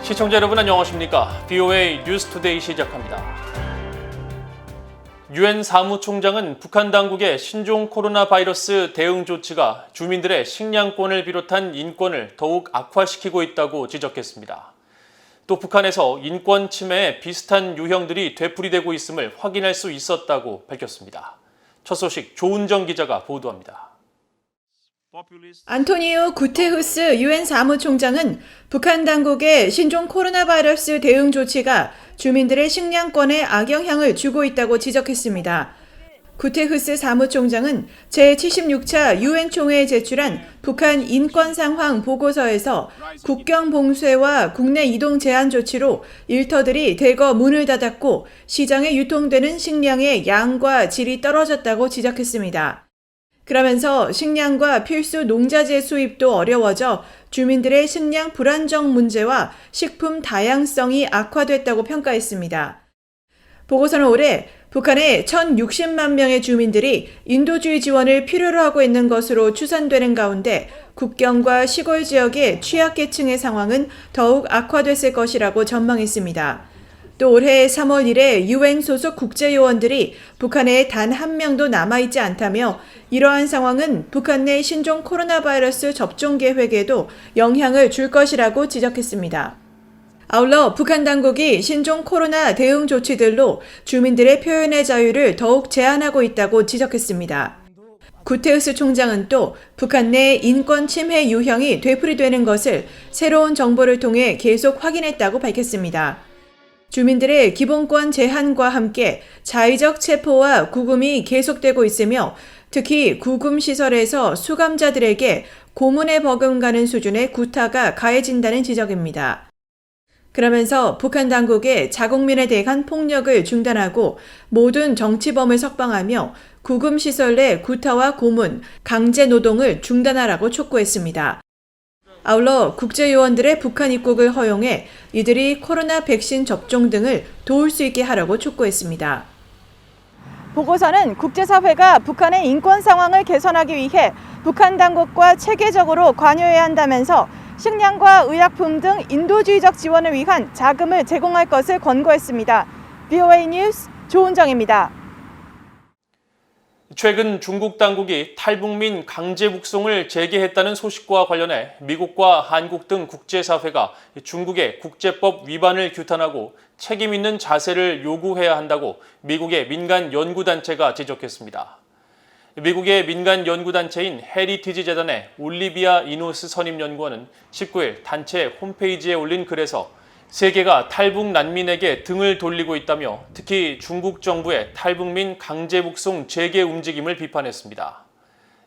시청자 여러분 안녕하십니까? BOA 뉴스투데이 시작합니다. 유엔 사무총장은 북한 당국의 신종 코로나 바이러스 대응 조치가 주민들의 식량권을 비롯한 인권을 더욱 악화시키고 있다고 지적했습니다. 또 북한에서 인권 침해에 비슷한 유형들이 되풀이되고 있음을 확인할 수 있었다고 밝혔습니다. 첫 소식 조은정 기자가 보도합니다. 안토니오 구테후스 유엔 사무총장은 북한 당국의 신종 코로나 바이러스 대응 조치가 주민들의 식량권에 악영향을 주고 있다고 지적했습니다. 구테후스 사무총장은 제76차 유엔 총회에 제출한 북한 인권 상황 보고서에서 국경 봉쇄와 국내 이동 제한 조치로 일터들이 대거 문을 닫았고 시장에 유통되는 식량의 양과 질이 떨어졌다고 지적했습니다. 그러면서 식량과 필수 농자재 수입도 어려워져 주민들의 식량 불안정 문제와 식품 다양성이 악화됐다고 평가했습니다. 보고서는 올해 북한의 1,060만 명의 주민들이 인도주의 지원을 필요로 하고 있는 것으로 추산되는 가운데 국경과 시골 지역의 취약계층의 상황은 더욱 악화됐을 것이라고 전망했습니다. 또 올해 3월 1일 유엔 소속 국제요원들이 북한에 단 한 명도 남아있지 않다며 이러한 상황은 북한 내 신종 코로나 바이러스 접종 계획에도 영향을 줄 것이라고 지적했습니다. 아울러 북한 당국이 신종 코로나 대응 조치들로 주민들의 표현의 자유를 더욱 제한하고 있다고 지적했습니다. 구테우스 총장은 또 북한 내 인권 침해 유형이 되풀이되는 것을 새로운 정보를 통해 계속 확인했다고 밝혔습니다. 주민들의 기본권 제한과 함께 자의적 체포와 구금이 계속되고 있으며 특히 구금시설에서 수감자들에게 고문에 버금가는 수준의 구타가 가해진다는 지적입니다. 그러면서 북한 당국의 자국민에 대한 폭력을 중단하고 모든 정치범을 석방하며 구금시설 내 구타와 고문, 강제노동을 중단하라고 촉구했습니다. 아울러 국제요원들의 북한 입국을 허용해 이들이 코로나 백신 접종 등을 도울 수 있게 하라고 촉구했습니다. 보고서는 국제사회가 북한의 인권 상황을 개선하기 위해 북한 당국과 체계적으로 관여해야 한다면서 식량과 의약품 등 인도주의적 지원을 위한 자금을 제공할 것을 권고했습니다. BOA 뉴스 조은정입니다. 최근 중국 당국이 탈북민 강제 북송을 재개했다는 소식과 관련해 미국과 한국 등 국제사회가 중국의 국제법 위반을 규탄하고 책임 있는 자세를 요구해야 한다고 미국의 민간 연구단체가 지적했습니다. 미국의 민간 연구단체인 헤리티지 재단의 올리비아 이노스 선임연구원은 19일 단체 홈페이지에 올린 글에서 세계가 탈북 난민에게 등을 돌리고 있다며 특히 중국 정부의 탈북민 강제 북송 재개 움직임을 비판했습니다.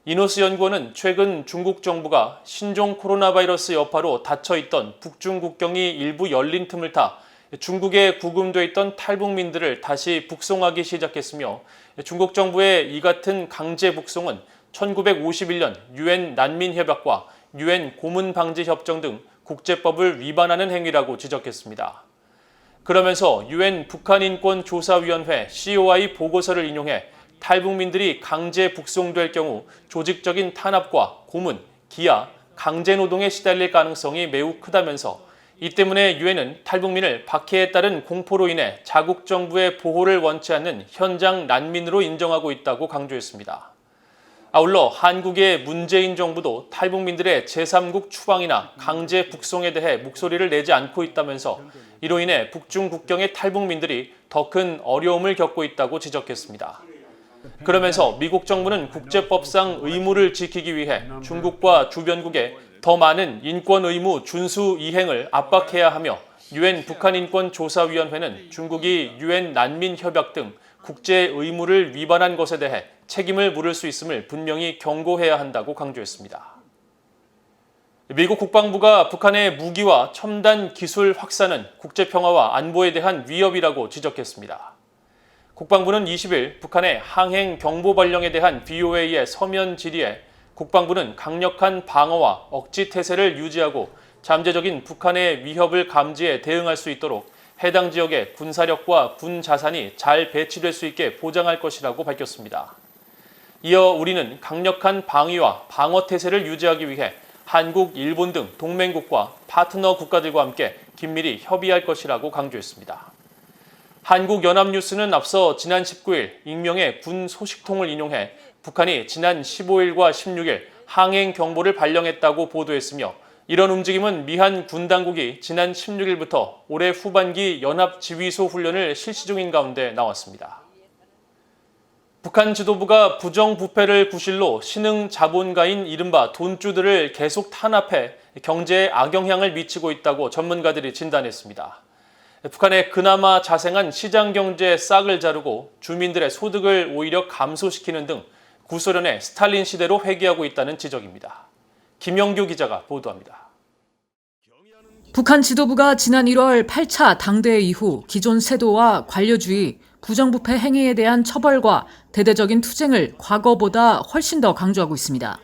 이노스 연구원은 최근 중국 정부가 신종 코로나 바이러스 여파로 닫혀있던 북중 국경이 일부 열린 틈을 타 중국에 구금돼 있던 탈북민들을 다시 북송하기 시작했으며 중국 정부의 이 같은 강제 북송은 1951년 유엔 난민협약과 유엔 고문방지협정 등 국제법을 위반하는 행위라고 지적했습니다. 그러면서 유엔 북한인권조사위원회 COI 보고서를 인용해 탈북민들이 강제 북송될 경우 조직적인 탄압과 고문, 기아, 강제노동에 시달릴 가능성이 매우 크다면서 이 때문에 유엔은 탈북민을 박해에 따른 공포로 인해 자국 정부의 보호를 원치 않는 현장 난민으로 인정하고 있다고 강조했습니다. 아울러 한국의 문재인 정부도 탈북민들의 제3국 추방이나 강제 북송에 대해 목소리를 내지 않고 있다면서 이로 인해 북중 국경의 탈북민들이 더 큰 어려움을 겪고 있다고 지적했습니다. 그러면서 미국 정부는 국제법상 의무를 지키기 위해 중국과 주변국에 더 많은 인권 의무 준수 이행을 압박해야 하며 유엔 북한인권조사위원회는 중국이 유엔 난민협약 등 국제 의무를 위반한 것에 대해 책임을 물을 수 있음을 분명히 경고해야 한다고 강조했습니다. 미국 국방부가 북한의 무기와 첨단 기술 확산은 국제평화와 안보에 대한 위협이라고 지적했습니다. 국방부는 20일 북한의 항행 경보 발령에 대한 BOA의 서면 질의에 국방부는 강력한 방어와 억지 태세를 유지하고 잠재적인 북한의 위협을 감지해 대응할 수 있도록 해당 지역의 군사력과 군 자산이 잘 배치될 수 있게 보장할 것이라고 밝혔습니다. 이어 우리는 강력한 방위와 방어 태세를 유지하기 위해 한국, 일본 등 동맹국과 파트너 국가들과 함께 긴밀히 협의할 것이라고 강조했습니다. 한국연합뉴스는 앞서 지난 19일 익명의 군 소식통을 인용해 북한이 지난 15일과 16일 항행 경보를 발령했다고 보도했으며 이런 움직임은 미한 군 당국이 지난 16일부터 올해 후반기 연합지휘소 훈련을 실시 중인 가운데 나왔습니다. 북한 지도부가 부정부패를 구실로 신흥 자본가인 이른바 돈주들을 계속 탄압해 경제에 악영향을 미치고 있다고 전문가들이 진단했습니다. 북한의 그나마 자생한 시장경제의 싹을 자르고 주민들의 소득을 오히려 감소시키는 등 구소련의 스탈린 시대로 회귀하고 있다는 지적입니다. 김영규 기자가 보도합니다. 북한 지도부가 지난 1월 8차 당대회 이후 기존 세도와 관료주의, 부정부패 행위에 대한 처벌과 대대적인 투쟁을 과거보다 훨씬 더 강조하고 있습니다.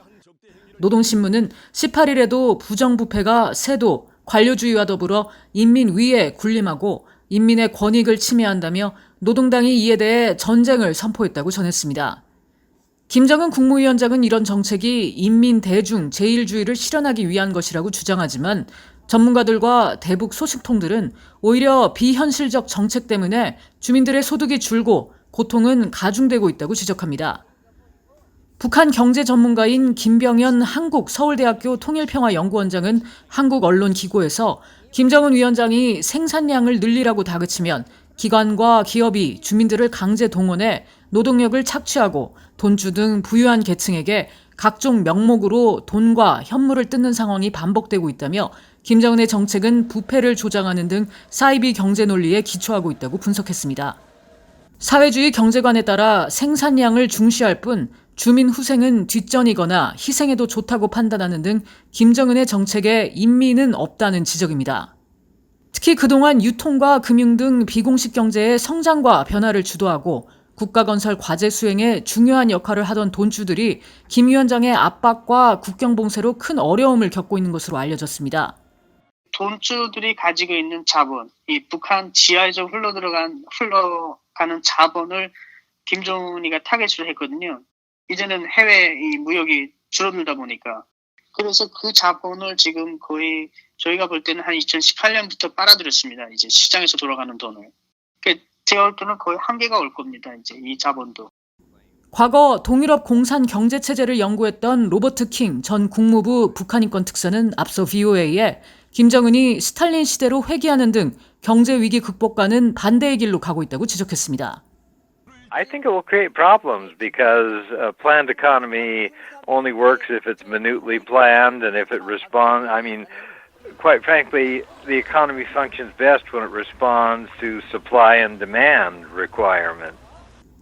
노동신문은 18일에도 부정부패가 세도, 관료주의와 더불어 인민 위에 군림하고 인민의 권익을 침해한다며 노동당이 이에 대해 전쟁을 선포했다고 전했습니다. 김정은 국무위원장은 이런 정책이 인민 대중 제일주의를 실현하기 위한 것이라고 주장하지만 전문가들과 대북 소식통들은 오히려 비현실적 정책 때문에 주민들의 소득이 줄고 고통은 가중되고 있다고 지적합니다. 북한 경제 전문가인 김병현 한국서울대학교 통일평화연구원장은 한국언론기고에서 김정은 위원장이 생산량을 늘리라고 다그치면 기관과 기업이 주민들을 강제 동원해 노동력을 착취하고 돈주 등 부유한 계층에게 각종 명목으로 돈과 현물을 뜯는 상황이 반복되고 있다며 김정은의 정책은 부패를 조장하는 등 사이비 경제 논리에 기초하고 있다고 분석했습니다. 사회주의 경제관에 따라 생산량을 중시할 뿐 주민 후생은 뒷전이거나 희생해도 좋다고 판단하는 등 김정은의 정책에 인민은 없다는 지적입니다. 특히 그동안 유통과 금융 등 비공식 경제의 성장과 변화를 주도하고 국가건설 과제 수행에 중요한 역할을 하던 돈주들이 김 위원장의 압박과 국경봉쇄로 큰 어려움을 겪고 있는 것으로 알려졌습니다. 돈주들이 가지고 있는 자본, 이 북한 지하에서 흘러가는 자본을 김정은이가 타겟으로 했거든요. 이제는 해외 이 무역이 줄어들다 보니까. 그래서 그 자본을 지금 거의 저희가 볼 때는 한 2018년부터 빨아들였습니다. 이제 시장에서 돌아가는 돈을. 제가 볼 때는 거의 한계가 올 겁니다. 이제 이 자본도. 과거 동유럽 공산 경제 체제를 연구했던 로버트 킹 전 국무부 북한인권 특사는 앞서 VOA에 김정은이 스탈린 시대로 회귀하는 등 경제 위기 극복과는 반대의 길로 가고 있다고 지적했습니다. I think it will create problems because a planned economy only works if it's minutely planned and if it responds. I mean, quite frankly, the economy functions best when it responds to supply and demand requirement.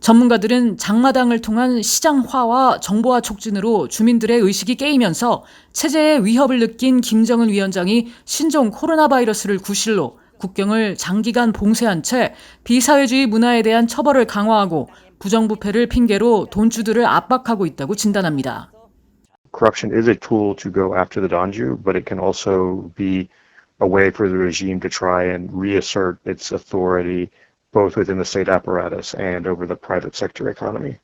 전문가들은 장마당을 통한 시장화와 정보화 촉진으로 주민들의 의식이 깨이면서 체제의 위협을 느낀 김정은 위원장이 신종 코로나 바이러스를 구실로 국경을 장기간 봉쇄한 채 비사회주의 문화에 대한 처벌을 강화하고 부정부패를 핑계로 돈주들을 압박하고 있다고 진단합니다. Corruption is a tool to go after the Donju, but it can also be a way for the regime to try and reassert its authority both within the state apparatus and over the private sector economy.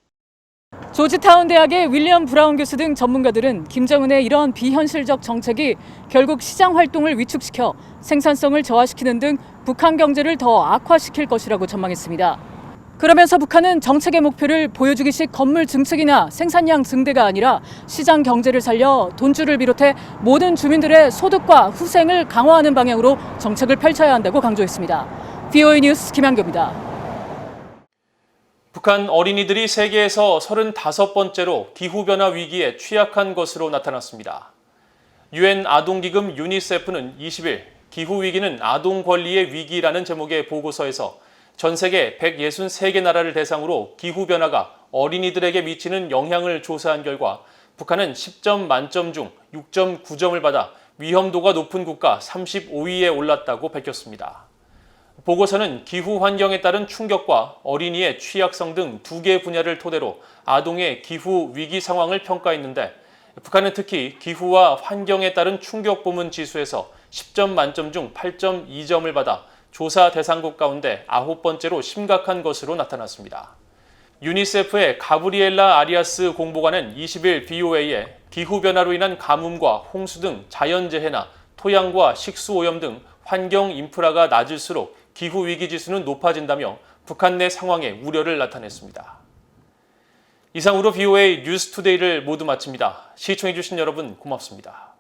조지타운 대학의 윌리엄 브라운 교수 등 전문가들은 김정은의 이런 비현실적 정책이 결국 시장 활동을 위축시켜 생산성을 저하시키는 등 북한 경제를 더 악화시킬 것이라고 전망했습니다. 그러면서 북한은 정책의 목표를 보여주기식 건물 증축이나 생산량 증대가 아니라 시장 경제를 살려 돈주를 비롯해 모든 주민들의 소득과 후생을 강화하는 방향으로 정책을 펼쳐야 한다고 강조했습니다. VOA 뉴스 김한교입니다. 북한 어린이들이 세계에서 35번째로 기후변화 위기에 취약한 것으로 나타났습니다. 유엔 아동기금 유니세프는 20일 기후위기는 아동 권리의 위기라는 제목의 보고서에서 전 세계 163개 나라를 대상으로 기후변화가 어린이들에게 미치는 영향을 조사한 결과 북한은 10점 만점 중 6.9점을 받아 위험도가 높은 국가 35위에 올랐다고 밝혔습니다. 보고서는 기후 환경에 따른 충격과 어린이의 취약성 등 두 개 분야를 토대로 아동의 기후 위기 상황을 평가했는데 북한은 특히 기후와 환경에 따른 충격 부문 지수에서 10점 만점 중 8.2점을 받아 조사 대상국 가운데 9번째로 심각한 것으로 나타났습니다. 유니세프의 가브리엘라 아리아스 공보관은 20일 BOA에 기후변화로 인한 가뭄과 홍수 등 자연재해나 토양과 식수오염 등 환경 인프라가 낮을수록 기후위기 지수는 높아진다며 북한 내 상황에 우려를 나타냈습니다. 이상으로 BOA 뉴스투데이를 모두 마칩니다. 시청해주신 여러분 고맙습니다.